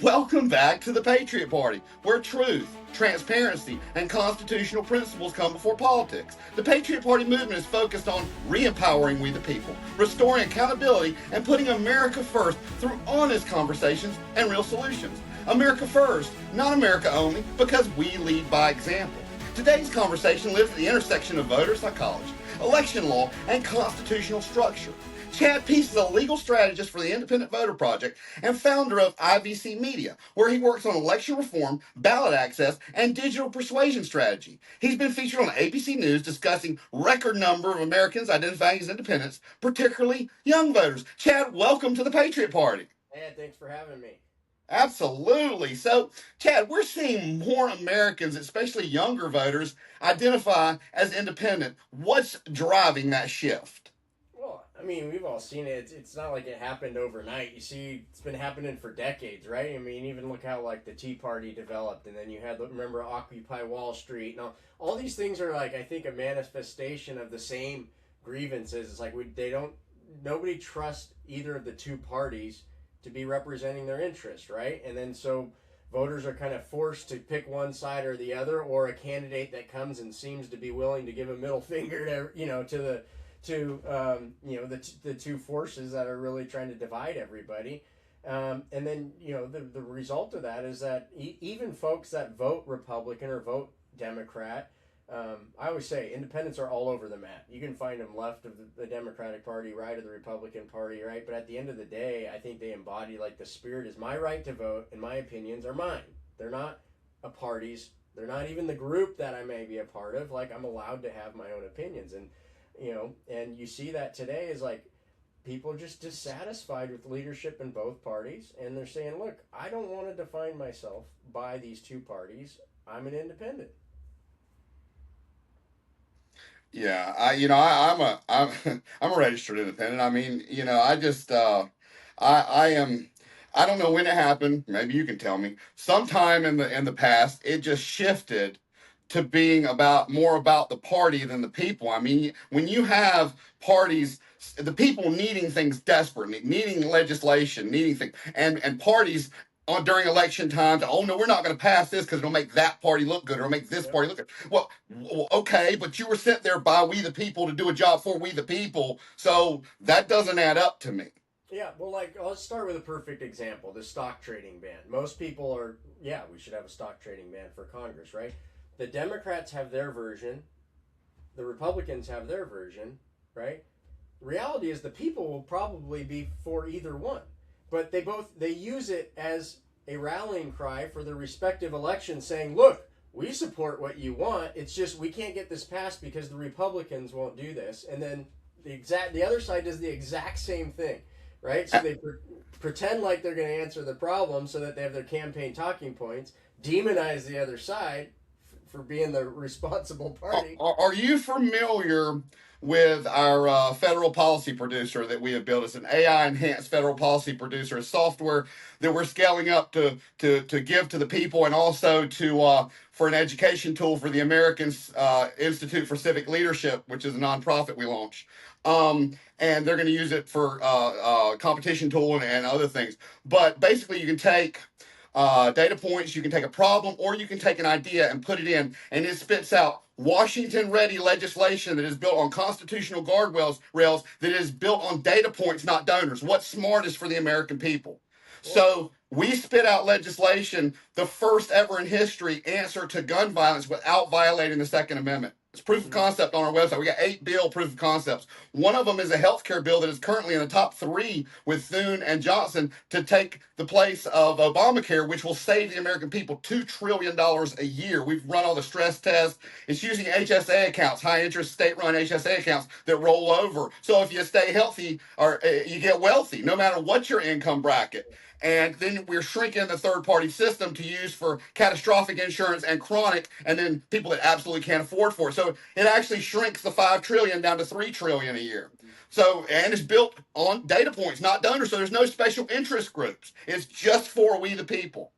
Welcome back to the Patriot Party, where truth, transparency, and constitutional principles come before politics. The Patriot Party movement is focused on re-empowering we the people, restoring accountability, and putting America first through honest conversations and real solutions. America first, not America only, because we lead by example. Today's conversation lives at the intersection of voter psychology, election law, and constitutional structure. Chad Peace is a legal strategist for the Independent Voter Project and founder of IVC Media, where he works on election reform, ballot access, and digital persuasion strategy. He's been featured on ABC News discussing record number of Americans identifying as independents, particularly young voters. Chad, welcome to the Patriot Party. Hey, thanks for having me. Absolutely. So, Chad, we're seeing more Americans, especially younger voters, identify as independent. What's driving that shift? Well, I mean, we've all seen it. It's not like it happened overnight. You see, it's been happening for decades, right? I mean, even look how like the Tea Party developed, and then you had remember Occupy Wall Street. Now, all these things are like I think a manifestation of the same grievances. It's like nobody trusts either of the two parties to be representing their interests, right? And then so voters are kind of forced to pick one side or the other, or a candidate that comes and seems to be willing to give a middle finger to the two forces that are really trying to divide everybody. And then the result of that is that even folks that vote Republican or vote Democrat, I always say independents are all over the map. You can find them left of the Democratic Party, right of the Republican Party, right? But at the end of the day, I think they embody like the spirit is my right to vote and my opinions are mine. They're not a party's. They're not even the group that I may be a part of. Like I'm allowed to have my own opinions. And you see that today is like people just dissatisfied with leadership in both parties. And they're saying, look, I don't want to define myself by these two parties. I'm an independent. Yeah, I'm I'm a registered independent. I mean, I am. I don't know when it happened. Maybe you can tell me. Sometime in the past, it just shifted to being about more about the party than the people. I mean, when you have parties, the people needing things desperately, needing legislation, needing things, and parties on during election times, oh no, we're not going to pass this because it'll make that party look good or it'll make this Yep. party look good. Well, okay, but you were sent there by we the people to do a job for we the people, so that doesn't add up to me. Yeah, well, like, let's start with a perfect example the stock trading ban. Most people are, yeah, we should have a stock trading ban for Congress, right? The Democrats have their version, the Republicans have their version, right? The reality is the people will probably be for either one, but they use it as a rallying cry for their respective elections, saying, "Look, we support what you want. It's just we can't get this passed because the Republicans won't do this." And then the other side does the exact same thing, right? So they pretend like they're going to answer the problem so that they have their campaign talking points, demonize the other side for being the responsible party. Are you familiar with our federal policy producer that we have built? It's an AI enhanced federal policy producer, a software that we're scaling up to give to the people and also to for an education tool for the American Institute for Civic Leadership, which is a nonprofit we launched. And they're going to use it for competition tool and other things. But basically, you can take data points, you can take a problem, or you can take an idea and put it in, and it spits out Washington-ready legislation that is built on constitutional guardrails rails that is built on data points, not donors. What's smartest for the American people? So we spit out legislation, the first ever in history answer to gun violence without violating the Second Amendment. It's proof of concept on our website. We got 8 bill proof of concepts. One of them is a healthcare bill that is currently in the top 3 with Thune and Johnson to take the place of Obamacare, which will save the American people $2 trillion a year. We've run all the stress tests. It's using HSA accounts, high interest state-run HSA accounts that roll over. So if you stay healthy or you get wealthy, no matter what your income bracket. And then we're shrinking the third-party system to use for catastrophic insurance and chronic, and then people that absolutely can't afford for it. So it actually shrinks the $5 trillion down to $3 trillion a year. So, and it's built on data points, not donors. So there's no special interest groups. It's just for we the people.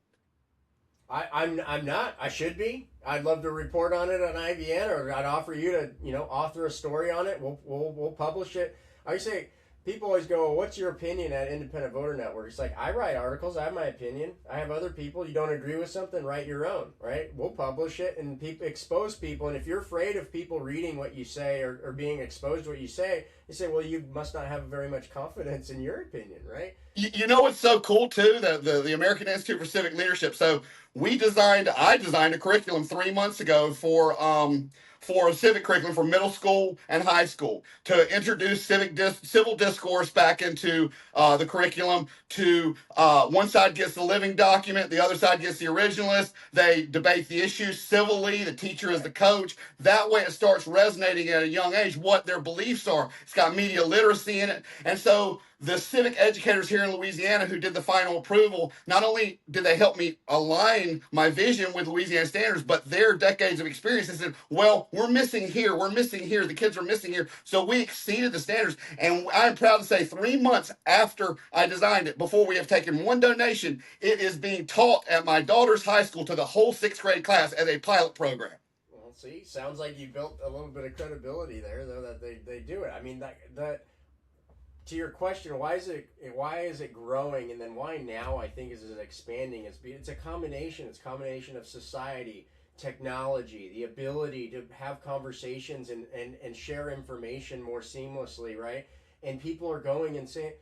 I'm not. I should be. I'd love to report on it on IVN, or I'd offer you to author a story on it. We'll publish it. I say people always go, well, what's your opinion at Independent Voter Network? It's like, I write articles, I have my opinion. I have other people. You don't agree with something, write your own, right? We'll publish it and expose people. And if you're afraid of people reading what you say or being exposed to what you say, well, you must not have very much confidence in your opinion, right? You know what's so cool too? The American Institute for Civic Leadership. So I designed a curriculum 3 months ago for a civic curriculum for middle school and high school to introduce civil discourse back into the curriculum. To one side gets the living document, the other side gets the originalist. They debate the issues civilly. The teacher is the coach. That way, it starts resonating at a young age what their beliefs are. It's got media literacy in it, and so the civic educators here in Louisiana who did the final approval, not only did they help me align my vision with Louisiana standards, but their decades of experience. They said, well, we're missing here, the kids are missing here. So we exceeded the standards. And I'm proud to say 3 months after I designed it, before we have taken one donation, it is being taught at my daughter's high school to the whole 6th grade class as a pilot program. Well, see, sounds like you built a little bit of credibility there, though, that they do it. I mean, that to your question, why is it growing, and then why now? I think is it expanding. It's a combination. It's a combination of society, technology, the ability to have conversations and share information more seamlessly, right? And people are going and saying,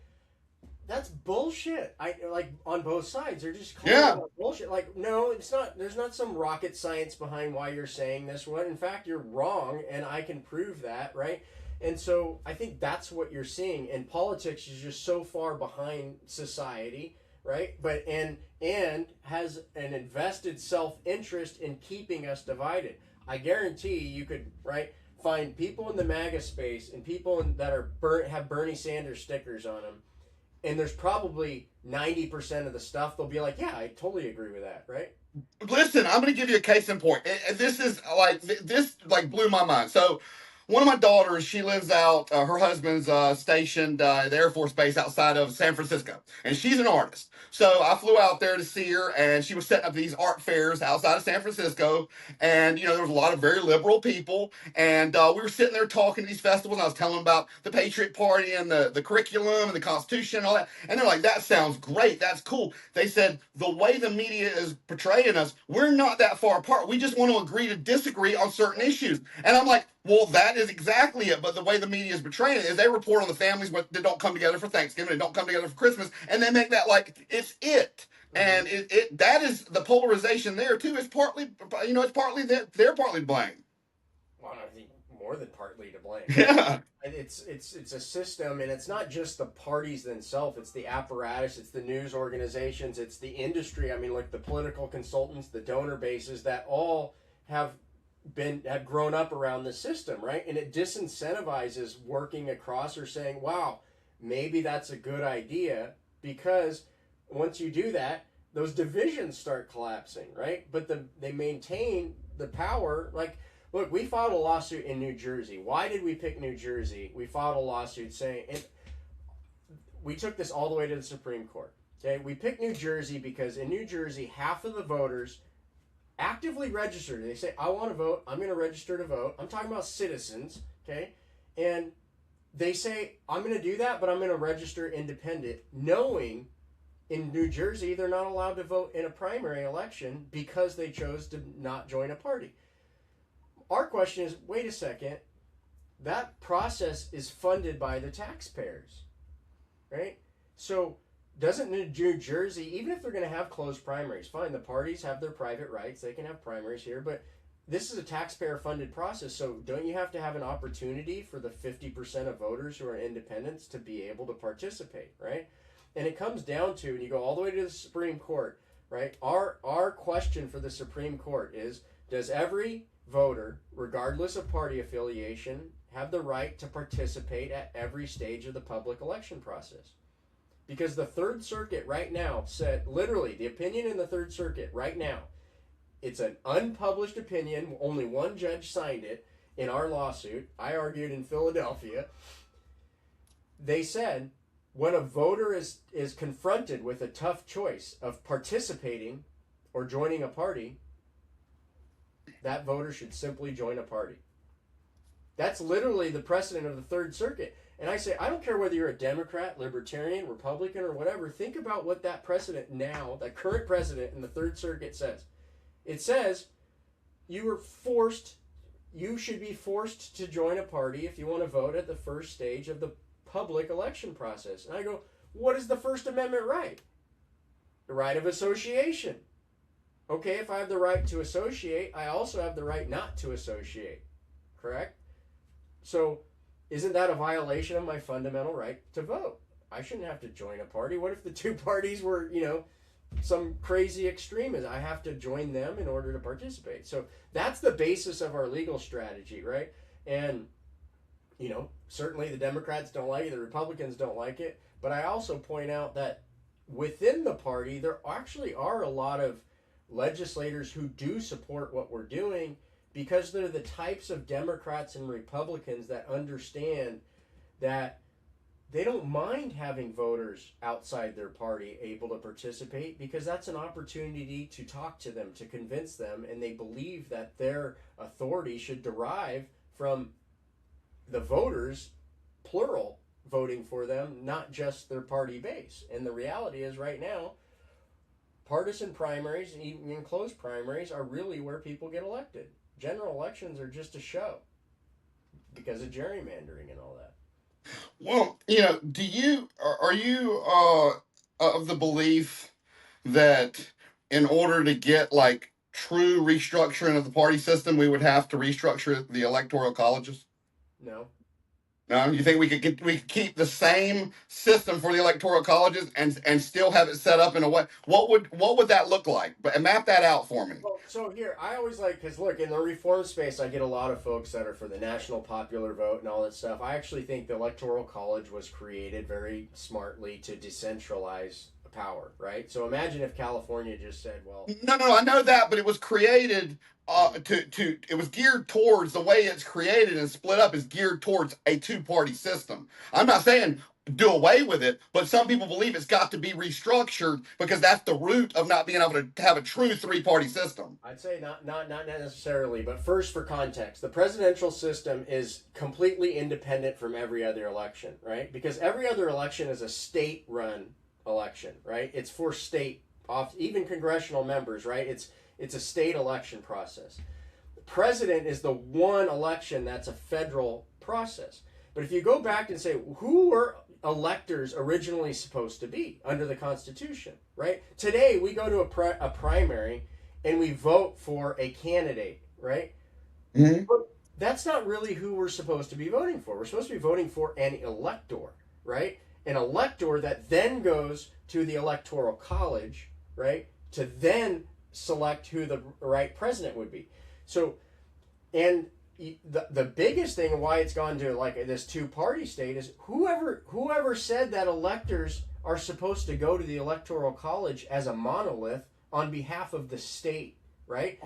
that's bullshit. I like on both sides. They're just calling it bullshit. Like, no, it's not. There's not some rocket science behind why you're saying this one. In fact, you're wrong, and I can prove that, right? And so I think that's what you're seeing. And politics is just so far behind society, right? But and has an invested self-interest in keeping us divided. I guarantee you could, right, find people in the MAGA space and people that are have Bernie Sanders stickers on them, and there's probably 90% of the stuff they'll be like, yeah, I totally agree with that, right? Listen, I'm going to give you a case in point. This blew my mind. So one of my daughters, she lives out, her husband's stationed at the Air Force Base outside of San Francisco, and she's an artist. So I flew out there to see her, and she was setting up these art fairs outside of San Francisco, and, there was a lot of very liberal people, and we were sitting there talking to these festivals, and I was telling them about the Patriot Party and the curriculum and the Constitution and all that, and they're like, that sounds great, that's cool. They said, the way the media is portraying us, we're not that far apart. We just want to agree to disagree on certain issues. And I'm like, well, that is exactly it. But the way the media is portraying it is they report on the families that don't come together for Thanksgiving, they don't come together for Christmas, and they make that like it's it. And that is the polarization there too. It's partly, it's partly they're partly to blame. Well, I think more than partly to blame. Yeah. It's a system, and it's not just the parties themselves. It's the apparatus, it's the news organizations, it's the industry. I mean, like the political consultants, the donor bases that all have grown up around the system, right? And it disincentivizes working across or saying, wow, maybe that's a good idea, because once you do that, those divisions start collapsing, right? But they maintain the power. Like, look, we filed a lawsuit in New Jersey. Why did we pick New Jersey? We filed a lawsuit saying, and we took this all the way to the Supreme Court. Okay, we picked New Jersey because in New Jersey, half of the voters actively registered. They say, I want to vote. I'm going to register to vote. I'm talking about citizens, okay? And they say, I'm going to do that, but I'm going to register independent, knowing in New Jersey they're not allowed to vote in a primary election because they chose to not join a party. Our question is, wait a second, that process is funded by the taxpayers, right? So doesn't New Jersey, even if they're going to have closed primaries, fine, the parties have their private rights, they can have primaries here, but this is a taxpayer-funded process, so don't you have to have an opportunity for the 50% of voters who are independents to be able to participate, right? And it comes down to, and you go all the way to the Supreme Court, right? Our question for the Supreme Court is, does every voter, regardless of party affiliation, have the right to participate at every stage of the public election process? Because the Third Circuit right now said, literally, the opinion in the Third Circuit right now, it's an unpublished opinion, only one judge signed it in our lawsuit. I argued in Philadelphia. They said, when a voter is confronted with a tough choice of participating or joining a party, that voter should simply join a party. That's literally the precedent of the Third Circuit. And I say, I don't care whether you're a Democrat, Libertarian, Republican, or whatever. Think about what that president now, that current president in the Third Circuit says. It says you should be forced to join a party if you want to vote at the first stage of the public election process. And I go, what is the First Amendment right? The right of association. Okay, if I have the right to associate, I also have the right not to associate. Correct? So, isn't that a violation of my fundamental right to vote? I shouldn't have to join a party. What if the two parties were, some crazy extremist? I have to join them in order to participate. So that's the basis of our legal strategy, right? And, certainly the Democrats don't like it, the Republicans don't like it. But I also point out that within the party, there actually are a lot of legislators who do support what we're doing, because they're the types of Democrats and Republicans that understand that they don't mind having voters outside their party able to participate, because that's an opportunity to talk to them, to convince them, and they believe that their authority should derive from the voters, plural, voting for them, not just their party base. And the reality is right now, partisan primaries and even closed primaries are really where people get elected. General elections are just a show because of gerrymandering and all that. Well, are you of the belief that in order to get like true restructuring of the party system, we would have to restructure the electoral colleges? No. No, you think we could keep the same system for the electoral colleges and still have it set up in a way? What would that look like? But map that out for me. Well, so here, I always because look, in the reform space, I get a lot of folks that are for the national popular vote and all that stuff. I actually think the Electoral College was created very smartly to decentralize power, right? So imagine if California just said, well... No, I know that, but it was created it was geared towards, the way it's created and split up is geared towards a two-party system. I'm not saying do away with it, but some people believe it's got to be restructured because that's the root of not being able to have a true three-party system. I'd say not necessarily, but first for context, the presidential system is completely independent from every other election, right? Because every other election is a state-run election, right? It's for state, even congressional members, right? It's a state election process. The president is the one election that's a federal process. But if you go back and say, who were electors originally supposed to be under the Constitution, right? Today, we go to a primary and we vote for a candidate, right? Mm-hmm. But that's not really who we're supposed to be voting for. We're supposed to be voting for an elector, right? An elector that then goes to the Electoral College, right, to then select who the right president would be. So, and the biggest thing why it's gone to like this two-party state is whoever said that electors are supposed to go to the Electoral College as a monolith on behalf of the state, right?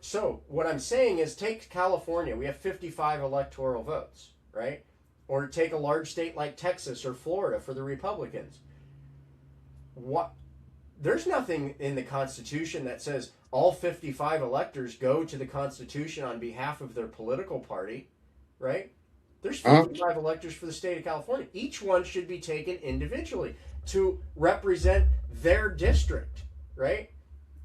So what I'm saying is, take California. We have 55 electoral votes, right? Or take a large state like Texas or Florida for the Republicans. There's nothing in the Constitution that says all 55 electors go to the Constitution on behalf of their political party, right? There's 55 electors for the state of California. Each one should be taken individually to represent their district, right?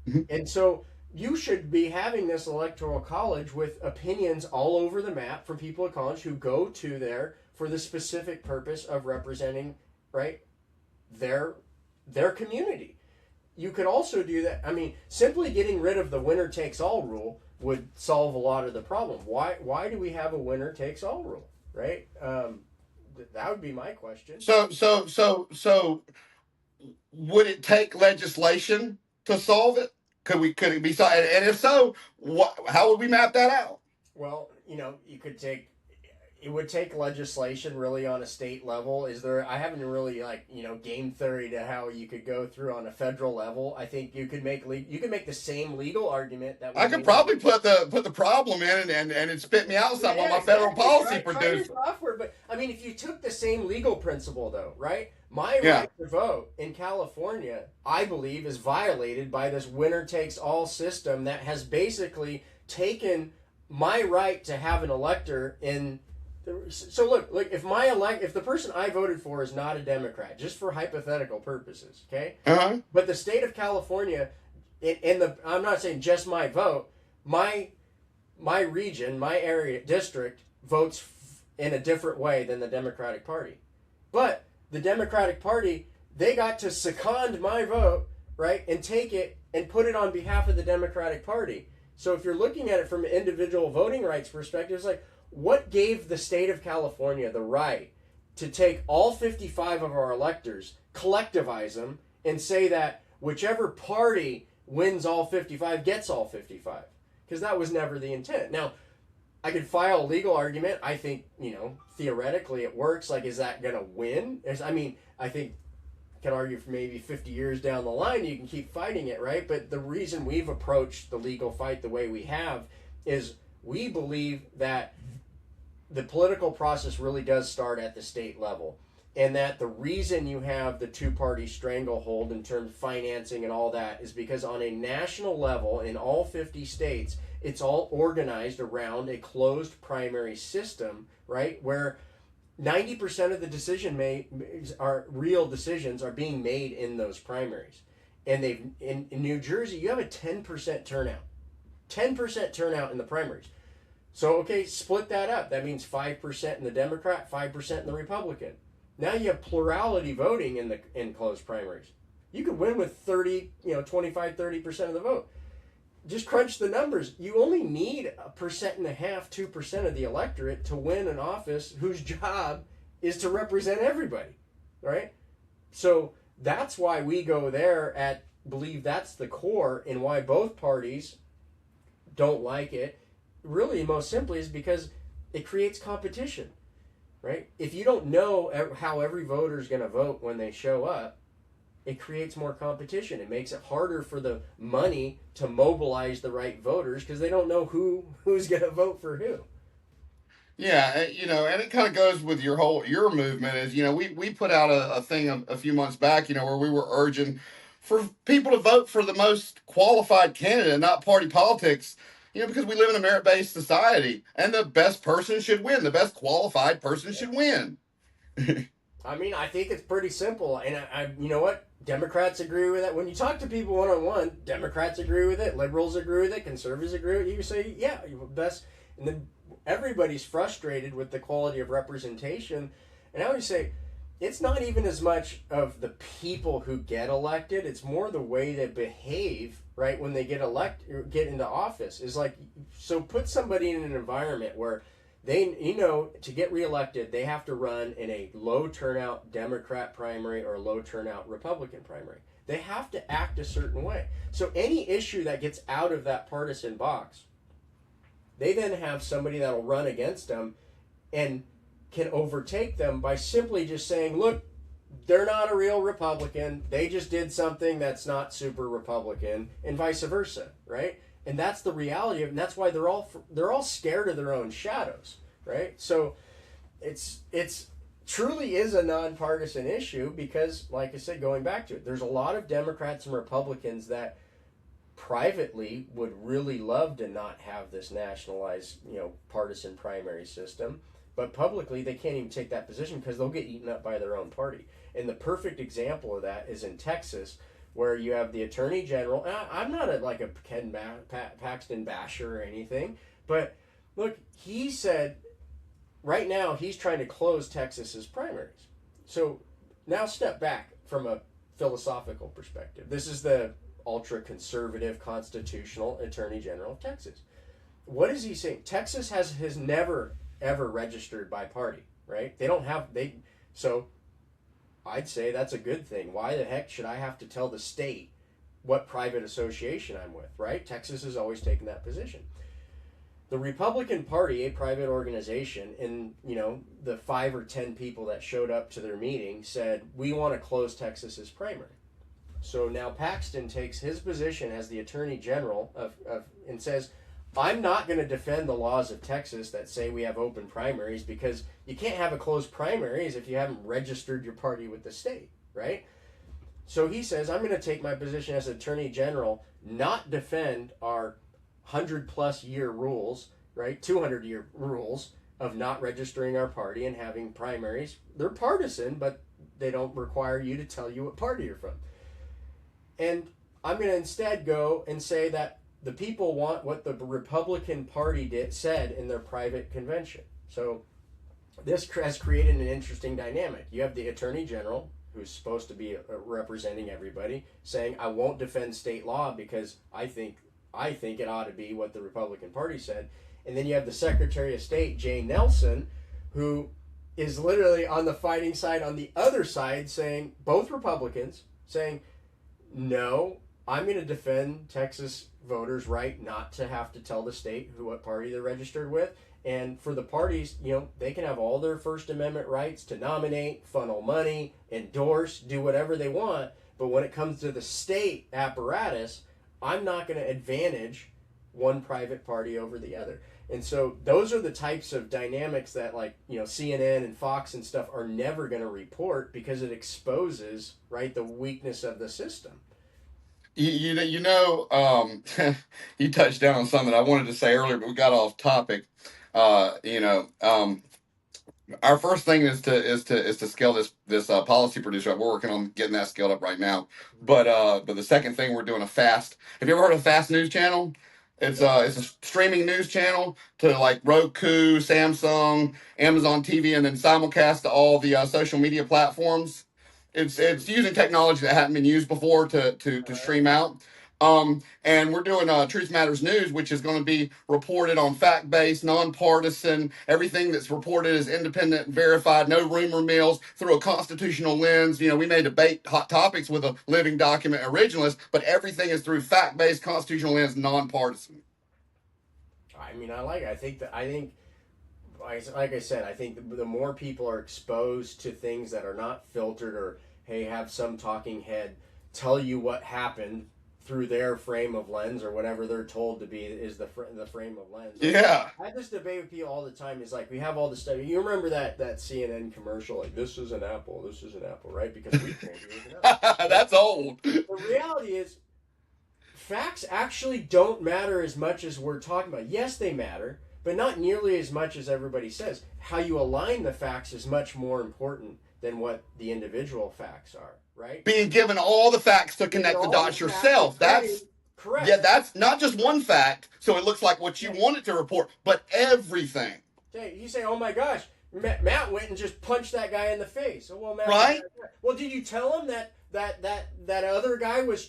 Mm-hmm. And so you should be having this Electoral College with opinions all over the map from people at college who go to there for the specific purpose of representing, right, their community. You could also do that. I mean, simply getting rid of the winner takes all rule would solve a lot of the problem. Why do we have a winner takes all rule, right? That would be my question. So would it take legislation to solve it? Could it be solved? And if so, how would we map that out? Well, it would take legislation really on a state level. I haven't really game theory to how you could go through on a federal level. I think you could make the same legal argument that I could probably put the problem in and it spit me out something on my federal policy producer. Software, but I mean, if you took the same legal principle though, right? My right to vote in California, I believe, is violated by this winner takes all system that has basically taken my right to have an elector in So look, if the person I voted for is not a Democrat, just for hypothetical purposes, okay? Uh-huh. But the state of California, I'm not saying just my vote, my region, my area, district votes in a different way than the Democratic Party. But the Democratic Party, they got to second my vote, right, and take it and put it on behalf of the Democratic Party. So if you're looking at it from an individual voting rights perspective, it's like, what gave the state of California the right to take all 55 of our electors, collectivize them, and say that whichever party wins all 55 gets all 55? Because that was never the intent. Now, I could file a legal argument. I think, theoretically it works. Like, is that going to win? I think I can argue for maybe 50 years down the line, you can keep fighting it, right? But the reason we've approached the legal fight the way we have is we believe that the political process really does start at the state level. And that the reason you have the two-party stranglehold in terms of financing and all that is because on a national level in all 50 states, it's all organized around a closed primary system, right? Where 90% of the real decisions are being made in those primaries. And in New Jersey, you have a 10% turnout. 10% turnout in the primaries. So, okay, split that up. That means 5% in the Democrat, 5% in the Republican. Now you have plurality voting in closed primaries. You could win with 25, 30% of the vote. Just crunch the numbers. You only need 1.5%, 2% of the electorate to win an office whose job is to represent everybody, right? So that's why we go there believe that's the core and why both parties don't like it. Really, most simply, is because it creates competition, right? If you don't know how every voter is going to vote when they show up, it creates more competition. It makes it harder for the money to mobilize the right voters because they don't know who's going to vote for who. Yeah, and it kind of goes with your movement is, we put out a thing a few months back, where we were urging for people to vote for the most qualified candidate, not party politics, because we live in a merit-based society and the best person should win. The best qualified person should win. I think it's pretty simple. And I you know what? Democrats agree with it. When you talk to people one-on-one, Democrats agree with it, liberals agree with it, conservatives agree with it. You say, yeah, you're best. And then everybody's frustrated with the quality of representation. And I always say, it's not even as much of the people who get elected. It's more the way they behave, right, when they get get into office. Is like, so put somebody in an environment where they, to get reelected, they have to run in a low turnout Democrat primary or a low turnout Republican primary. They have to act a certain way. So any issue that gets out of that partisan box, they then have somebody that'll run against them and can overtake them by simply just saying, look, they're not a real Republican. They just did something that's not super Republican, and vice versa, right? And that's the reality of it, and that's why they're all scared of their own shadows, right? So it's truly is a nonpartisan issue because, like I said, going back to it, there's a lot of Democrats and Republicans that privately would really love to not have this nationalized, partisan primary system, but publicly they can't even take that position because they'll get eaten up by their own party. And the perfect example of that is in Texas, where you have the Attorney General. I'm not a Ken Paxton basher or anything, but look, he said right now he's trying to close Texas's primaries. So now step back from a philosophical perspective. This is the ultra-conservative constitutional Attorney General of Texas. What is he saying? Texas has never, ever registered by party, right? So I'd say that's a good thing. Why the heck should I have to tell the state what private association I'm with, right? Texas has always taken that position. The Republican Party, a private organization, and the 5 or 10 people that showed up to their meeting said, we want to close Texas's primary. So now Paxton takes his position as the Attorney General and says, I'm not going to defend the laws of Texas that say we have open primaries because you can't have a closed primaries if you haven't registered your party with the state, right? So he says, I'm going to take my position as Attorney General, not defend our 100-plus year rules, right? 200-year rules, of not registering our party and having primaries. They're partisan, but they don't require you to tell you what party you're from. And I'm going to instead go and say that the people want what the Republican Party said in their private convention. So this has created an interesting dynamic. You have the Attorney General, who's supposed to be representing everybody, saying, I won't defend state law because I think it ought to be what the Republican Party said. And then you have the Secretary of State, Jay Nelson, who is literally on the fighting side, on the other side, saying, both Republicans, saying, no, I'm going to defend Texas voters' right not to have to tell the state what party they're registered with. And for the parties, they can have all their First Amendment rights to nominate, funnel money, endorse, do whatever they want. But when it comes to the state apparatus, I'm not going to advantage one private party over the other. And so those are the types of dynamics that, CNN and Fox and stuff are never going to report, because it exposes, right, the weakness of the system. You touched down on something I wanted to say earlier, but we got off topic. Our first thing is to scale this policy producer up. We're working on getting that scaled up right now. But the second thing, we're doing a fast. Have you ever heard of Fast News Channel? It's a streaming news channel to like Roku, Samsung, Amazon TV, and then simulcast to all the social media platforms. It's using technology that hadn't been used before to stream out. And we're doing Truth Matters News, which is going to be reported on fact-based, nonpartisan. Everything that's reported is independent and verified. No rumor mills, through a constitutional lens. We may debate hot topics with a living document originalist, but everything is through fact-based, constitutional lens, nonpartisan. I mean, like I said, I think the more people are exposed to things that are not filtered, or, hey, have some talking head tell you what happened through their frame of lens, or whatever they're told to be is the frame of lens. Yeah. I have this debate with people all the time. Is like, we have all this stuff. You remember that CNN commercial, like, this is an apple, right? Because we can't do it. That's old. The reality is, facts actually don't matter as much as we're talking about. Yes, they matter, but not nearly as much as everybody says. How you align the facts is much more important than what the individual facts are, right? Being given all the facts to connect the dots yourself. That's correct. Yeah, that's not just one fact, so it looks like what you wanted to report, but everything. You say, oh my gosh, Matt went and just punched that guy in the face. Oh, well, Matt, right? Well, did you tell him that other guy was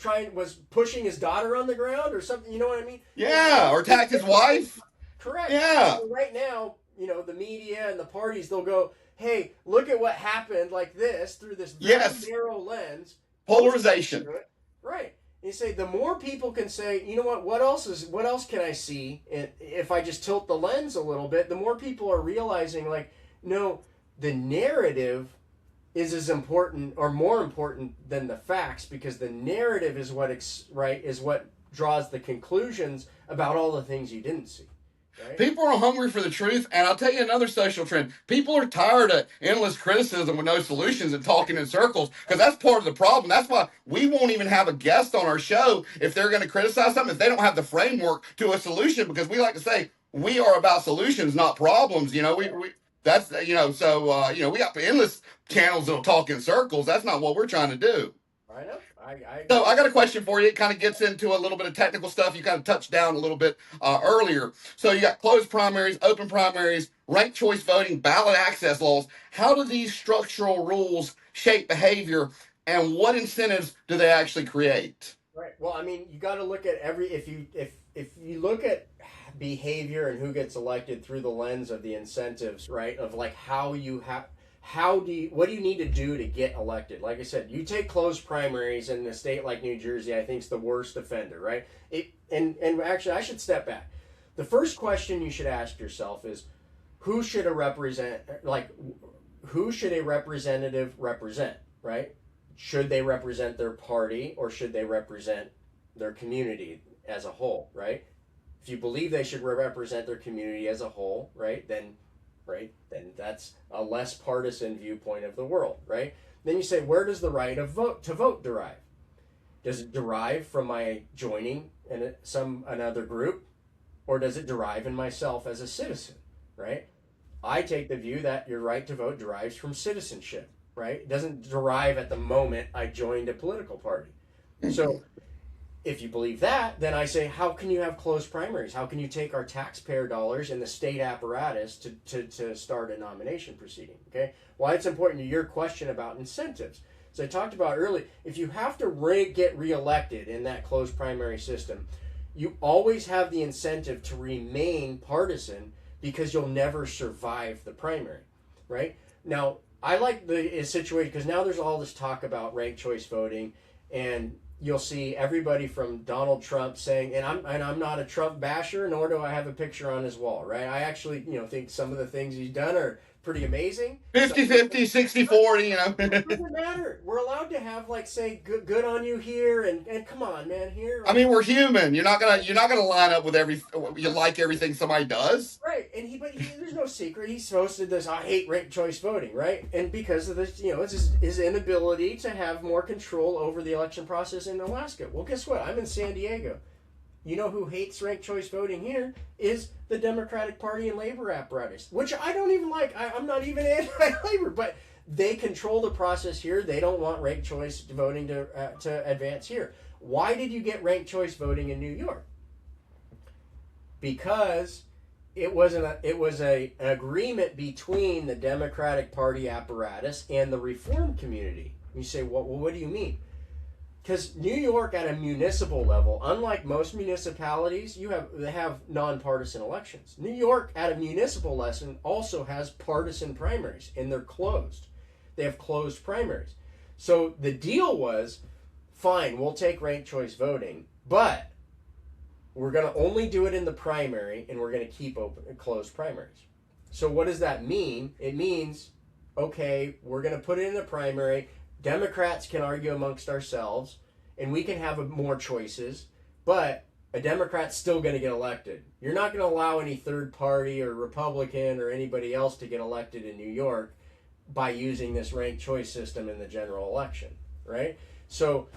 pushing his daughter on the ground or something? You know what I mean? Yeah, or attacked his wife. Correct. Yeah. So right now, the media and the parties, they'll go, hey, look at what happened like this through this very narrow lens. Polarization. Right. And you say, the more people can say, you know what else can I see if I just tilt the lens a little bit, the more people are realizing, like, no, the narrative is as important or more important than the facts, because the narrative is what draws the conclusions about all the things you didn't see. Right? People are hungry for the truth, and I'll tell you another social trend. People are tired of endless criticism with no solutions and talking in circles, because that's part of the problem. That's why we won't even have a guest on our show if they're going to criticize something, if they don't have the framework to a solution, because we like to say we are about solutions, not problems. We got endless channels that'll talk in circles. That's not what we're trying to do. I know. So I got a question for you. It kind of gets into a little bit of technical stuff. You kind of touched down a little bit earlier. So you got closed primaries, open primaries, ranked choice voting, ballot access laws. How do these structural rules shape behavior, and what incentives do they actually create? Right. Well, I mean, you got to look at if you look at behavior and who gets elected through the lens of the incentives, right? Of like what do you need to do to get elected? Like I said, you take closed primaries in a state like New Jersey, I think is the worst offender, right? And actually, I should step back. The first question you should ask yourself is, who should a representative represent, right? Should they represent their party, or should they represent their community as a whole, right? If you believe they should represent their community as a whole, then that's a less partisan viewpoint of the world, right? Then you say, where does the right to vote derive? Does it derive from my joining another group, or does it derive in myself as a citizen, right? I take the view that your right to vote derives from citizenship, right? It doesn't derive at the moment I joined a political party. So if you believe that, then I say, how can you have closed primaries? How can you take our taxpayer dollars and the state apparatus to start a nomination proceeding? Okay. Why it's important to your question about incentives. So I talked about earlier, if you have to get reelected in that closed primary system, you always have the incentive to remain partisan because you'll never survive the primary, right? Now, I like the situation because now there's all this talk about ranked choice voting, and you'll see everybody from Donald Trump saying, and I'm not a Trump basher, nor do I have a picture on his wall, right? I actually, think some of the things he's done are pretty amazing. 50-50, 60-40, It doesn't matter. We're allowed to have, like, say good on you here, and come on, man, here. I mean, we're human. You're not gonna line up with you like everything somebody does. Right, and but there's no secret. He's posted this, I hate ranked choice voting, right? And because of this, it's his inability to have more control over the election process in Alaska. Well, guess what? I'm in San Diego. You know who hates ranked choice voting here is the Democratic Party and labor apparatus, which I don't even like. I'm not even anti-labor, but they control the process here. They don't want ranked choice voting to advance here. Why did you get ranked choice voting in New York? Because it was an agreement between the Democratic Party apparatus and the reform community. You say, well, what do you mean? Because New York at a municipal level, unlike most municipalities, they have nonpartisan elections. New York at a municipal level also has partisan primaries, and they're closed. They have closed primaries. So the deal was, fine, we'll take ranked choice voting, but we're going to only do it in the primary, and we're going to keep closed primaries. So what does that mean? It means, okay, we're going to put it in the primary. Democrats can argue amongst ourselves, and we can have more choices, but a Democrat's still going to get elected. You're not going to allow any third party or Republican or anybody else to get elected in New York by using this ranked choice system in the general election, right? So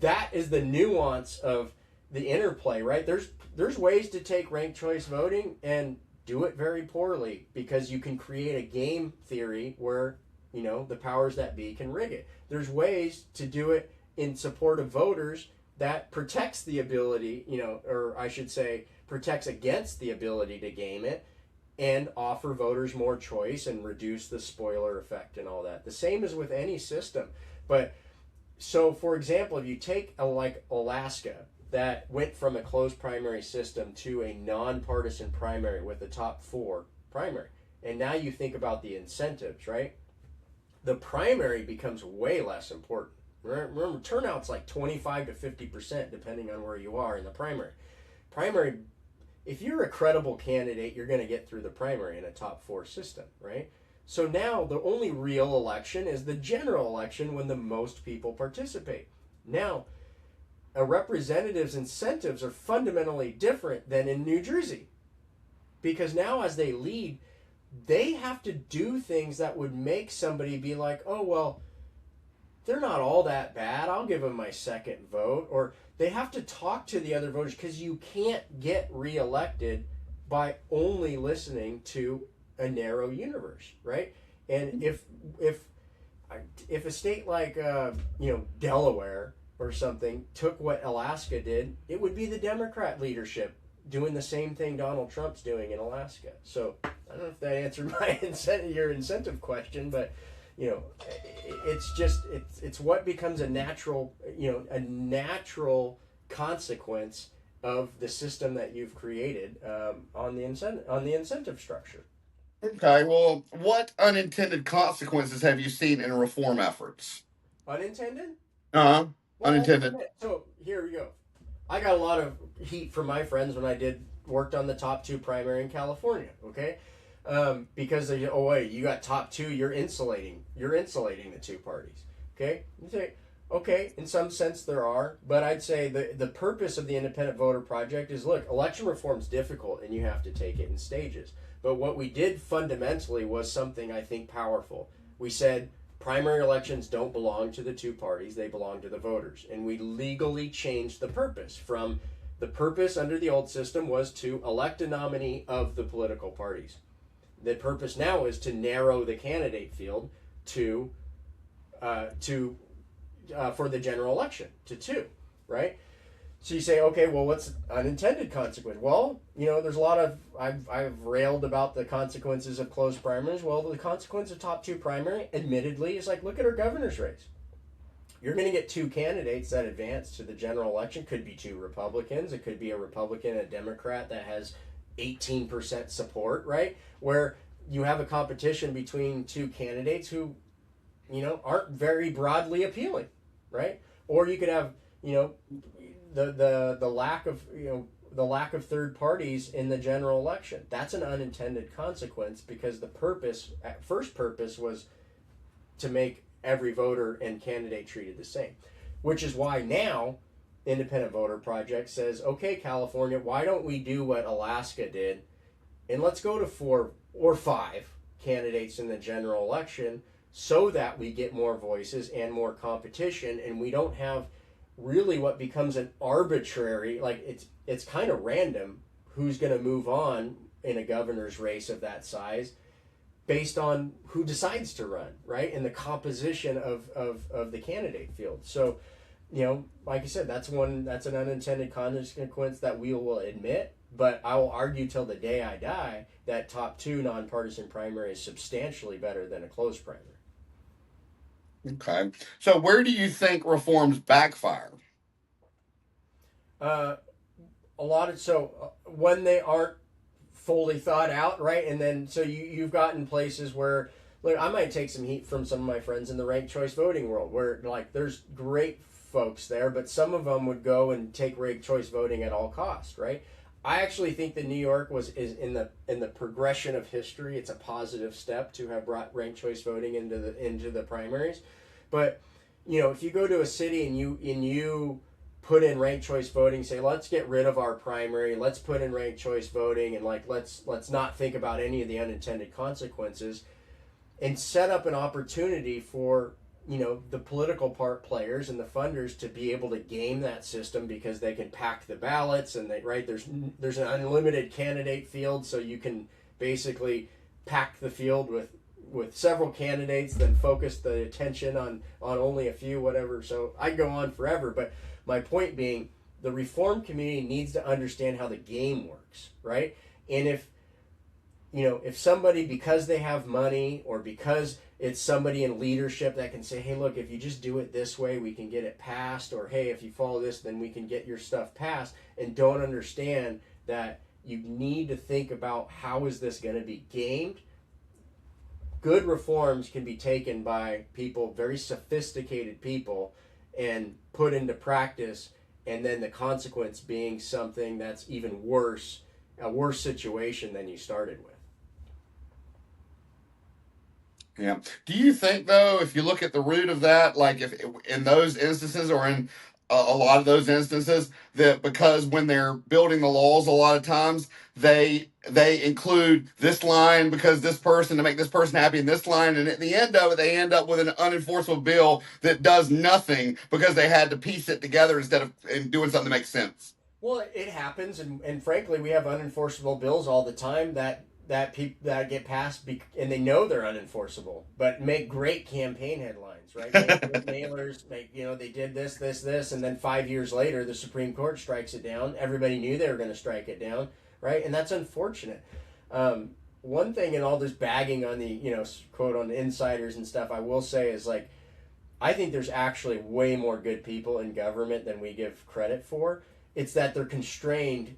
that is the nuance of the interplay, right? There's ways to take ranked choice voting and do it very poorly because you can create a game theory where the powers that be can rig it. There's ways to do it in support of voters that protects the ability, or I should say protects against the ability to game it and offer voters more choice and reduce the spoiler effect and all that. The same is with any system. But so, for example, if you take like Alaska, that went from a closed primary system to a nonpartisan primary with the top 4 primary. And now you think about the incentives, right? The primary becomes way less important. Remember, turnout's like 25 to 50% depending on where you are in the primary. Primary, if you're a credible candidate, you're going to get through the primary in a top 4 system, right? So now the only real election is the general election when the most people participate. Now, a representative's incentives are fundamentally different than in New Jersey. Because now as they lead, they have to do things that would make somebody be like, oh, well, they're not all that bad. I'll give them my second vote. Or they have to talk to the other voters because you can't get reelected by only listening to a narrow universe, right? And if a state like Delaware or something took what Alaska did, it would be the Democrat leadership doing the same thing Donald Trump's doing in Alaska. So I don't know if that answered your incentive question, but it's what becomes a natural consequence of the system that you've created on the incentive structure. Okay, well, what unintended consequences have you seen in reform efforts? Unintended? Uh-huh. Well, Unintended. so here we go. I got a lot of heat from my friends when I worked on the top 2 primary in California, okay? Because they, oh wait, you got top 2, you're insulating the 2 parties, okay? You say, okay, in some sense there are, but I'd say the purpose of the Independent Voter Project is, look, election reform's difficult and you have to take it in stages. But what we did fundamentally was something I think powerful. We said primary elections don't belong to the 2 parties, they belong to the voters. And we legally changed the purpose from the purpose under the old system was to elect a nominee of the political parties. The purpose now is to narrow the candidate field to for the general election to two, right? So you say, okay, well, what's unintended consequence? Well, there's a lot of I've railed about the consequences of closed primaries. Well, the consequence of top two primary, admittedly, is like, look at our governor's race. You're going to get two candidates that advance to the general election. Could be two Republicans. It could be a Republican and a Democrat that has 18% support, right? Where you have a competition between two candidates who, aren't very broadly appealing, right? Or you could have, the lack of the lack of third parties in the general election. That's an unintended consequence because the first purpose was to make every voter and candidate treated the same, which is why now Independent Voter Project says, okay, California, why don't we do what Alaska did, and let's go to 4 or 5 candidates in the general election so that we get more voices and more competition, and we don't have really what becomes an arbitrary, like it's kind of random who's going to move on in a governor's race of that size based on who decides to run, right? And the composition of the candidate field. So, like I said, that's an unintended consequence that we will admit, but I will argue till the day I die that top two nonpartisan primary is substantially better than a closed primary. Okay. So where do you think reforms backfire? When they aren't fully thought out, right? And then so you've gotten places where, like, I might take some heat from some of my friends in the ranked choice voting world, where like there's great folks there, but some of them would go and take ranked choice voting at all costs, right? I actually think that New York is in the progression of history. It's a positive step to have brought ranked choice voting into the primaries. But if you go to a city and you put in ranked choice voting, say let's get rid of our primary, let's put in ranked choice voting, and like let's not think about any of the unintended consequences, and set up an opportunity for the political players and the funders to be able to game that system because they can pack the ballots and there's an unlimited candidate field, so you can basically pack the field with several candidates, then focus the attention on only a few, whatever. So I go on forever, but my point being, the reform community needs to understand how the game works, right? And if somebody, because they have money or because it's somebody in leadership that can say, hey, look, if you just do it this way, we can get it passed, or hey, if you follow this, then we can get your stuff passed, and don't understand that you need to think about how is this going to be gamed. Good reforms can be taken by people, very sophisticated people, and put into practice, and then the consequence being something that's even worse, a worse situation than you started with. Yeah. Do you think, though, if you look at the root of that, like if in those instances or in a lot of those instances, that because when they're building the laws, a lot of times they include this line because this person to make this person happy in this line, and at the end of it, they end up with an unenforceable bill that does nothing because they had to piece it together instead of doing something that makes sense. Well, it happens, and frankly, we have unenforceable bills all the time that get passed and they know they're unenforceable, but make great campaign headlines, right? Mailers, they did this, and then 5 years later, the Supreme Court strikes it down. Everybody knew they were going to strike it down, right? And that's unfortunate. One thing in all this bagging on the, quote, on the insiders and stuff, I will say is like, I think there's actually way more good people in government than we give credit for. It's that they're constrained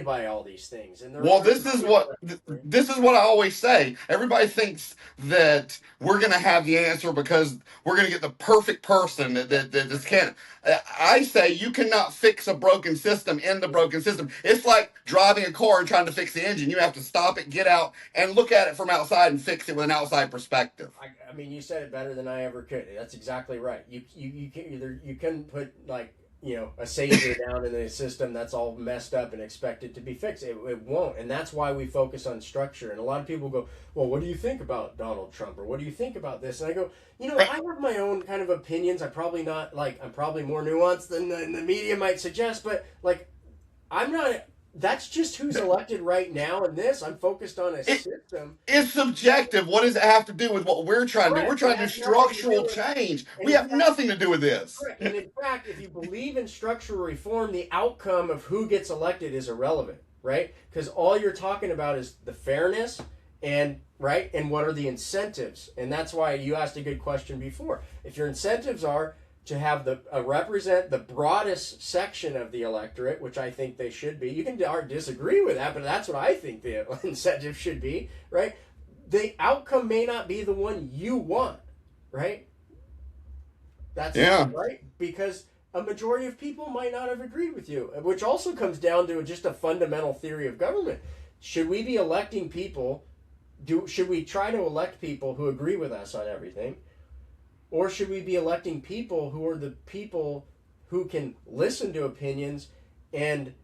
by all these things. And this is what I always say. Everybody thinks that we're going to have the answer because we're going to get the perfect person that this can't. I say you cannot fix a broken system in the broken system. It's like driving a car and trying to fix the engine. You have to stop it, get out, and look at it from outside and fix it with an outside perspective. I mean, you said it better than I ever could. That's exactly right. You can put like, a savior down in the system that's all messed up and expect it to be fixed. It won't. And that's why we focus on structure. And a lot of people go, well, what do you think about Donald Trump? Or what do you think about this? And I go, I have my own kind of opinions. I'm probably more nuanced than the media might suggest, but like, I'm not that's just who's elected right now in this. I'm focused on a It, system. it's subjective. What does it have to do with what we're trying to do? We're Correct. It trying to do has nothing to do structural with. change. And We in have fact, nothing to do with this. correct. And in fact, if you believe in structural reform, the outcome of who gets elected is irrelevant, right? Because all you're talking about is the fairness and right and what are the incentives. And that's why you asked a good question before. If your incentives are to have the represent the broadest section of the electorate, which I think they should be. You can disagree with that, but that's what I think the incentive should be, right? The outcome may not be the one you want, right? That's Yeah. right, because a majority of people might not have agreed with you, which also comes down to just a fundamental theory of government. Should we be electing people? Should we try to elect people who agree with us on everything? Or should we be electing people who are the people who can listen to opinions and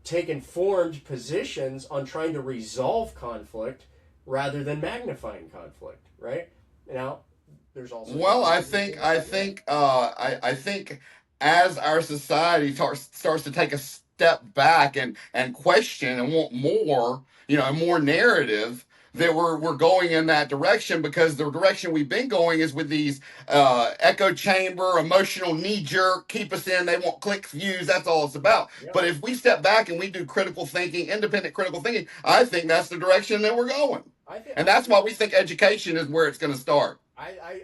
take informed positions on trying to resolve conflict rather than magnifying conflict, right? Now, there's also Well, I think as our society starts to take a step back and question and want more, more narrative, that we're going in that direction, because the direction we've been going is with these echo chamber, emotional knee jerk, keep us in. They want clicks, views. That's all it's about. yeah, But if we step back and we do critical thinking, independent critical thinking, I think that's the direction that we're going, I think and that's why we think education is where it's going to start. I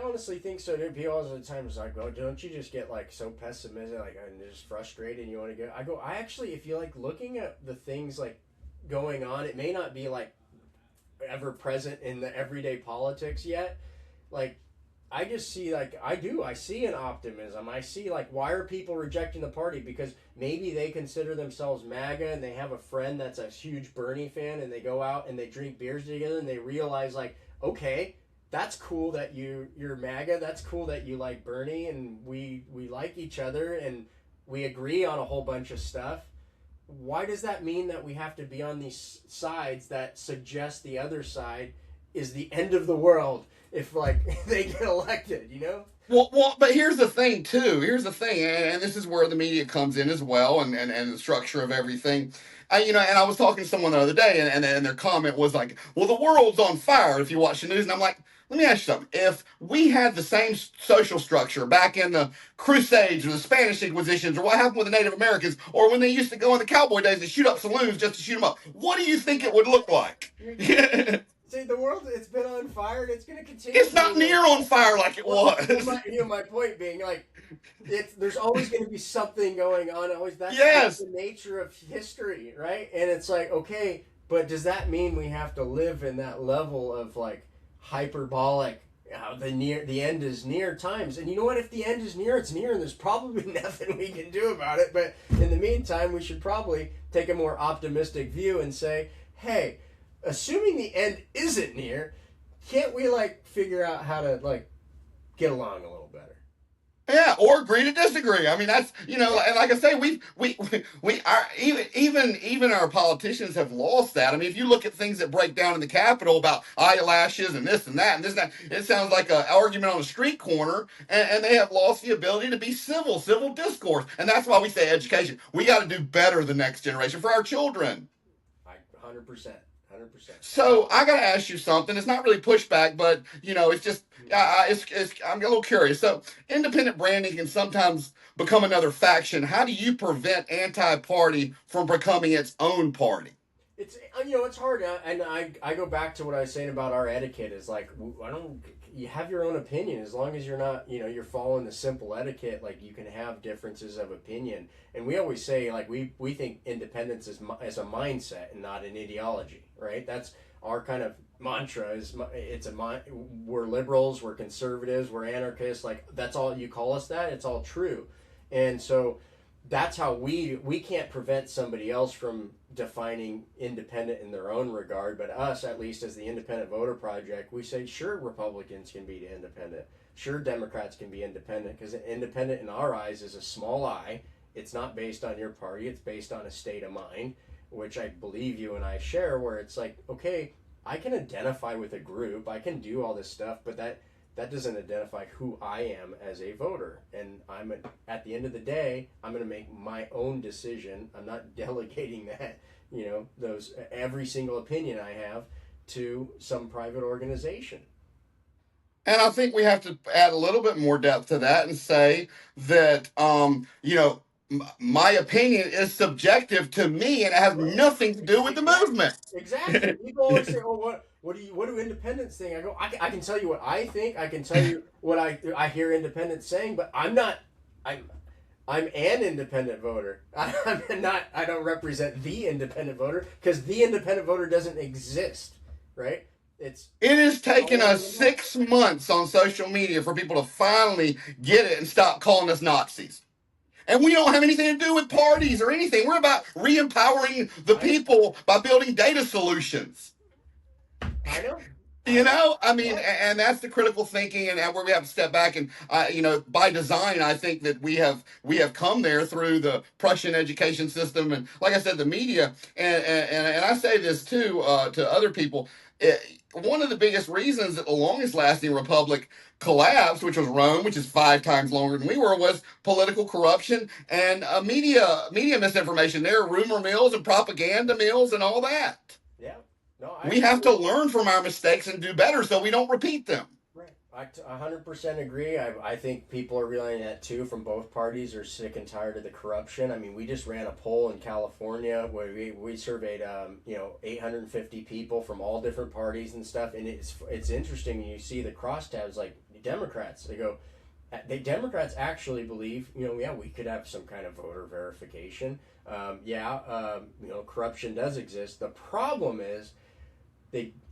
honestly think so. Dude. People all the time is like, "Oh, don't you just get like so pessimistic, like and just frustrated, and you want to go?" I go, I actually, if you like looking at the things like going on, it may not be like ever present in the everyday politics yet. Like, I just see like I see an optimism. I see like, why are people rejecting the party? Because maybe they consider themselves MAGA and they have a friend that's a huge Bernie fan, and they go out and they drink beers together and they realize like, okay, that's cool that you're MAGA. That's cool that you like Bernie, and we like each other and we agree on a whole bunch of stuff. Why does that mean that we have to be on these sides that suggest the other side is the end of the world if like they get elected? You know? But here's the thing, too. Here's the thing, and this is where the media comes in as well, and the structure of everything. And I was talking to someone the other day, and their comment was like, "Well, the world's on fire if you watch the news." And I'm like, let me ask you something. If we had the same social structure back in the Crusades or the Spanish Inquisitions, or what happened with the Native Americans, or when they used to go in the cowboy days and shoot up saloons just to shoot them up, what do you think it would look like? See, the world, it's been on fire and it's going to continue. It's not near on fire like it was. My point being, like, there's always going to be something going on. Always, that's Yes. the nature of history, right? And it's like, okay, but does that mean we have to live in that level of like hyperbolic? The end is near times, and you know what? If the end is near, it's near, and there's probably nothing we can do about it. But in the meantime, we should probably take a more optimistic view and say, hey, assuming the end isn't near, can't we like figure out how to like get along a little better? Yeah, or agree to disagree. I mean, that's and like I say, we are even our politicians have lost that. I mean, if you look at things that break down in the Capitol about eyelashes and this and that and this and that, it sounds like an argument on a street corner, and they have lost the ability to be civil discourse, and that's why we say education. We got to do better the next generation for our children. 100%. 100%. So I gotta ask you something. It's not really pushback, but it's just I'm a little curious. So independent branding can sometimes become another faction. How do you prevent anti-party from becoming its own party? It's it's hard, and I go back to what I was saying about our etiquette is like, I don't, you have your own opinion as long as you're not you're following the simple etiquette. Like, you can have differences of opinion, and we always say like we think independence is as a mindset and not an ideology, right? That's our kind of mantra. We're liberals, we're conservatives, we're anarchists. Like, that's all you call us. That it's all true, and so that's how we can't prevent somebody else from defining independent in their own regard, but us, at least as the Independent Voter Project, we say sure, Republicans can be independent, sure, Democrats can be independent, because independent in our eyes is a small I. It's not based on your party, it's based on a state of mind, which I believe you and I share, where it's like, okay, I can identify with a group, I can do all this stuff, but that doesn't identify who I am as a voter. And at the end of the day, I'm going to make my own decision. I'm not delegating that, those every single opinion I have to some private organization. And I think we have to add a little bit more depth to that and say that, my opinion is subjective to me and it has Right. nothing to do with the Exactly. movement. Exactly. People always say, "Oh, what do independents think?" I go, I can tell you what I think. I can tell you what I hear independents saying, but I'm not. I'm an independent voter. I'm not. I don't represent the independent voter because the independent voter doesn't exist. Right? It has taken All over us the map. 6 months on social media for people to finally get it and stop calling us Nazis. And we don't have anything to do with parties or anything. We're about re-empowering the I people by building data solutions. I know. I know. I mean, Yeah. and that's the critical thinking, and where we have to step back. And by design, I think that we have come there through the Prussian education system, and like I said, the media. And I say this too to other people. One of the biggest reasons that the longest lasting republic collapsed, which was Rome, which is 5 times longer than we were, was political corruption and media misinformation. There are rumor mills and propaganda mills and all that. Yeah. No, I We have to agree. learn from our mistakes and do better so we don't repeat them. Right. 100% agree. I think people are realizing that too from both parties are sick and tired of the corruption. I mean, we just ran a poll in California where we surveyed 850 people from all different parties and stuff, and it's interesting. You see the crosstabs like Democrats. Democrats actually believe we could have some kind of voter verification. Corruption does exist. The problem is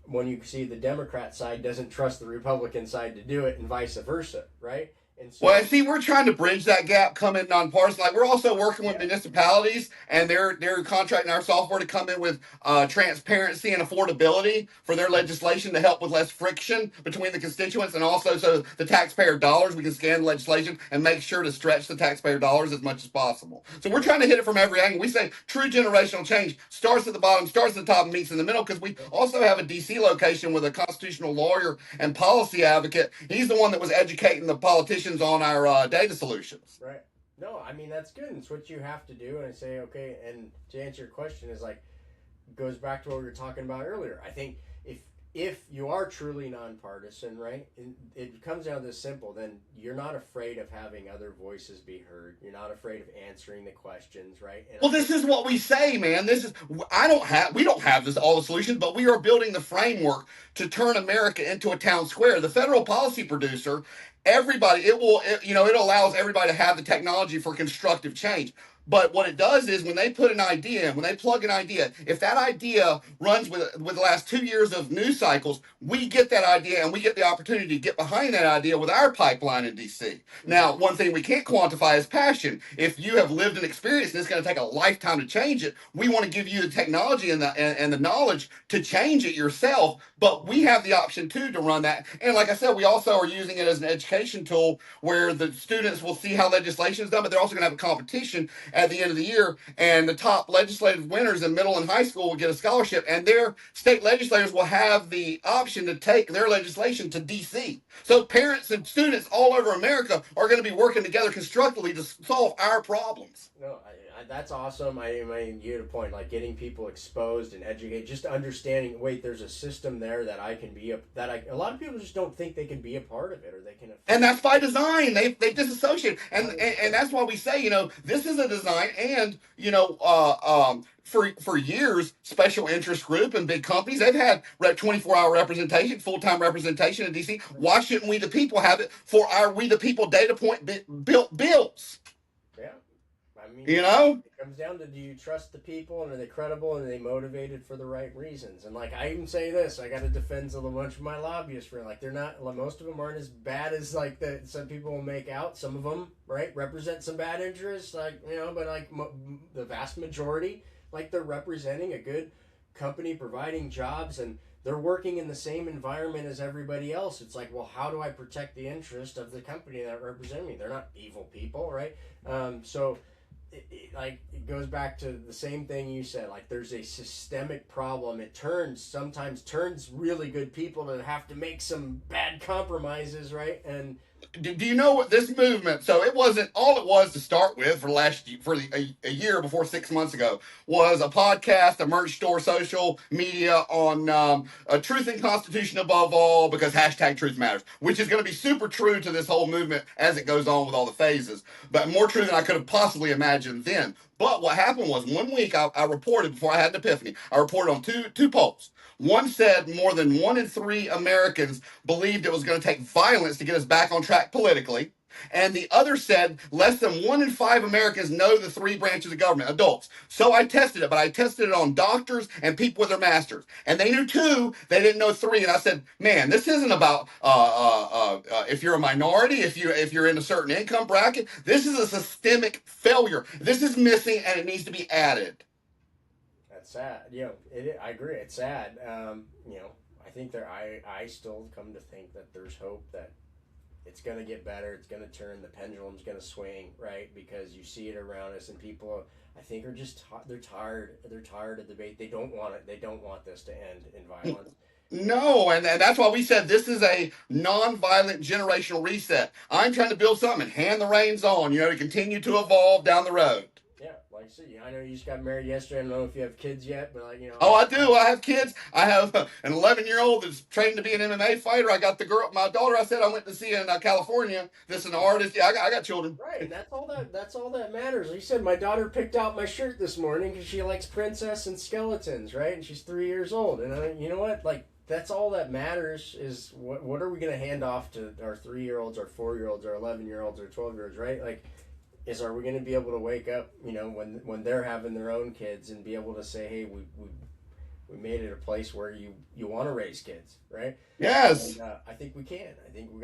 when you see the Democrat side doesn't trust the Republican side to do it, and vice versa, right? And Well, so, I see we're trying to bridge that gap, come in nonpartisan. Like we're also working with yeah, municipalities, and they're contracting our software to come in with transparency and affordability for their legislation to help with less friction between the constituents, and also so the taxpayer dollars we can scan the legislation and make sure to stretch the taxpayer dollars as much as possible. So we're trying to hit it from every angle. We say true generational change starts at the bottom, starts at the top, and meets in the middle because we also have a DC location with a constitutional lawyer and policy advocate. He's the one that was educating the politicians on our data solutions. right. No, I mean that's good. It's what you have to do. And I say, okay. And to answer your question is goes back to what we were talking about earlier. I think if you are truly nonpartisan, right, and it comes down to this simple, then you're not afraid of having other voices be heard. You're not afraid of answering the questions, right? And Well, this is what we say, man. We don't have all the solutions, but we are building the framework to turn America into a town square. The federal policy producer, it allows everybody to have the technology for constructive change. But what it does is when they put an idea in, when they plug an idea, if that idea runs with the last 2 years of news cycles, we get that idea and we get the opportunity to get behind that idea with our pipeline in DC. Now, one thing we can't quantify is passion. If you have lived and experienced and it's going to take a lifetime to change it, we want to give you the technology and the knowledge to change it yourself. But we have the option too to run that. And like I said, we also are using it as an education tool where the students will see how legislation is done, but they're also going to have a competition at the end of the year, and the top legislative winners in middle and high school will get a scholarship, and their state legislators will have the option to take their legislation to DC. So parents and students all over America are going to be working together constructively to solve our problems. no, that's awesome. You had a point, like getting people exposed and educated, just understanding. Wait, there's a system there that I can be a lot of people just don't think they can be a part of it or they can. And that's by design. They disassociate, and that's why we say this is a design, and for years, special interest group and big companies they've had 24-hour representation, full-time representation in DC. Why shouldn't we the people have it for our we the people data point built bills? Yeah. I mean, You know. it comes down to do you trust the people and are they credible and are they motivated for the right reasons? And I even say this, I got to defend a bunch of my lobbyists for they're not. Most of them aren't as bad as some people will make out. Some of them represent some bad interests, but the vast majority they're representing a good company providing jobs and they're working in the same environment as everybody else. It's well, how do I protect the interest of the company that represent me? They're not evil people, right? So goes back to the same thing you said. Like, there's a systemic problem. It sometimes turns really good people to have to make some bad compromises, right? And do you know what this movement? So it wasn't all it was to start with for a year before 6 months ago was a podcast, a merch store, social media on truth and constitution above all because hashtag truth matters, which is going to be super true to this whole movement as it goes on with all the phases, but more true than I could have possibly imagined then. But what happened was 1 week I reported before I had an epiphany. I reported on two polls. One said more than 1 in 3 Americans believed it was going to take violence to get us back on track politically. And the other said less than 1 in 5 Americans know the 3 branches of government, adults. So I tested it, but I tested it on doctors and people with their masters. And they knew 2, they didn't know 3. And I said, man, this isn't about if you're a minority, if you're in a certain income bracket. This is a systemic failure. This is missing and it needs to be added. that's sad. I agree. It's sad. I think I still come to think that there's hope that it's going to get better. It's going to turn. The pendulum's going to swing, right? Because you see it around us, and people, I think, are just they're tired. They're tired of debate. They don't want it. They don't want this to end in violence. No, and that's why we said this is a non-violent generational reset. I'm trying to build something and hand the reins on, to continue to evolve down the road. Yeah, like I said, I know you just got married yesterday. I don't know if you have kids yet, but Oh, I do. I have kids. I have an 11-year-old that's trained to be an MMA fighter. I got my daughter. I said I went to see in California. This is an artist. Yeah, I got children. Right, and that's all that matters. Like you said, my daughter picked out my shirt this morning because she likes princess and skeletons, right? And she's 3 years old. And you know what? Like, that's all that matters is what are we going to hand off to our 3-year-olds, our 4-year-olds, our 11-year-olds, our 12-year-olds, right? Like, are we going to be able to wake up, when they're having their own kids and be able to say, hey, we made it a place where you want to raise kids, right? Yes. And, I think we can. I think we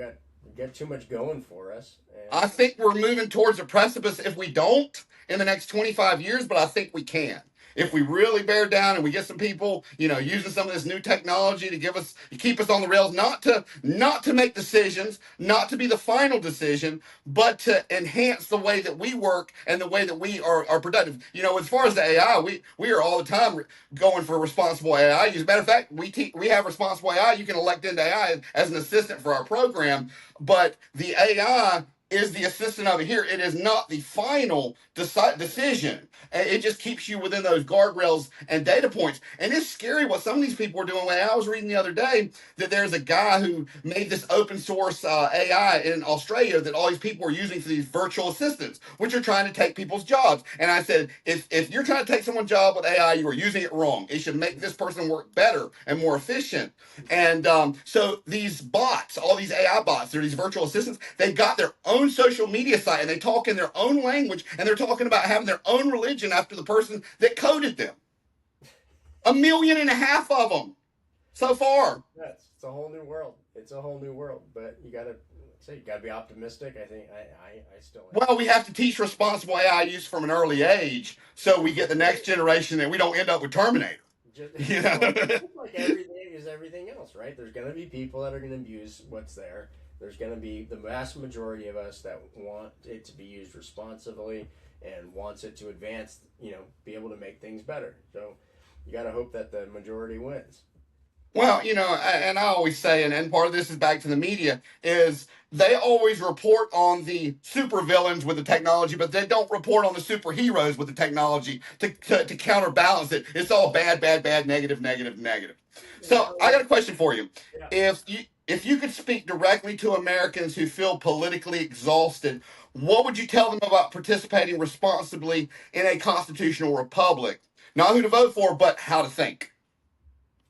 got too much going for us. And I think we're moving towards a precipice if we don't in the next 25 years, but I think we can. If we really bear down and we get some people, using some of this new technology to keep us on the rails, not to make decisions, not to be the final decision, but to enhance the way that we work and the way that we are productive. As far as the AI, we are all the time going for responsible AI. As a matter of fact, we have responsible AI. You can elect into AI as an assistant for our program, but the AI is the assistant over here. It is not the final decision. It just keeps you within those guardrails and data points. And it's scary what some of these people are doing. When I was reading the other day that there's a guy who made this open source AI in Australia that all these people are using for these virtual assistants, which are trying to take people's jobs. And I said, if you're trying to take someone's job with AI, you are using it wrong. It should make this person work better and more efficient. And so these bots, all these AI bots, they're these virtual assistants, they've got their own social media site and they talk in their own language and they're talking about having their own religion after the person that coded them. 1.5 million of them so far. Yes, it's a whole new world. It's a whole new world, but you gotta be optimistic. I think I still am. Well, we have to teach responsible AI use from an early age so we get the next generation and we don't end up with Terminator. Like everything else, right? There's going to be people that are going to abuse what's there. There's going to be the vast majority of us that want it to be used responsibly and wants it to advance, be able to make things better. So you got to hope that the majority wins. Well, and I always say, and part of this is back to the media, is they always report on the supervillains with the technology, but they don't report on the superheroes with the technology to counterbalance it. It's all bad, negative. So I got a question for you. Yeah. If you could speak directly to Americans who feel politically exhausted, what would you tell them about participating responsibly in a constitutional republic? Not who to vote for, but how to think.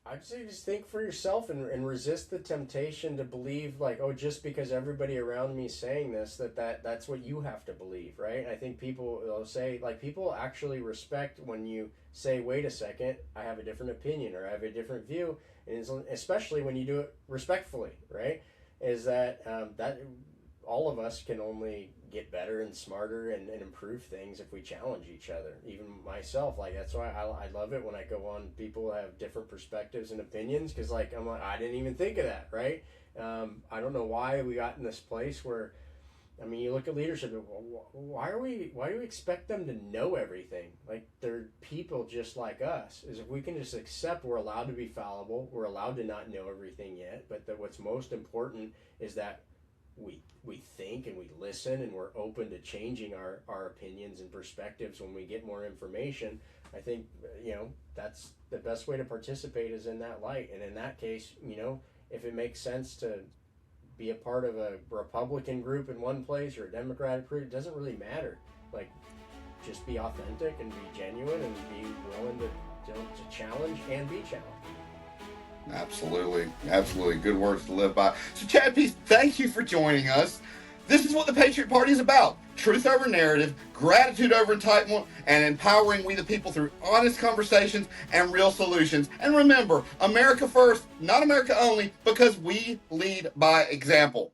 I'd say just think for yourself and resist the temptation to believe just because everybody around me is saying this, that's what you have to believe, right? I think people will say, people actually respect when you say, wait a second, I have a different opinion or I have a different view, and especially when you do it respectfully, right? Is that all of us can only get better and smarter and improve things if we challenge each other. Even myself, that's why I love it when I go on people have different perspectives and opinions, because I didn't even think of that, right? I don't know why we got in this place where I mean, you look at leadership. Why do we expect them to know everything? Like, they're people just like us. Is if we can just accept we're allowed to be fallible, we're allowed to not know everything yet, but that what's most important is that we think and we listen and we're open to changing our opinions and perspectives when we get more information. I think that's the best way to participate is in that light. And in that case, if it makes sense to be a part of a Republican group in one place or a Democratic group, it doesn't really matter. Like, just be authentic and be genuine and be willing to challenge and be challenged. Absolutely. Absolutely. Good words to live by. So, Chad Peace, thank you for joining us. This is what the Patriot Party is about. Truth over narrative, gratitude over entitlement, and empowering we the people through honest conversations and real solutions. And remember, America first, not America only, because we lead by example.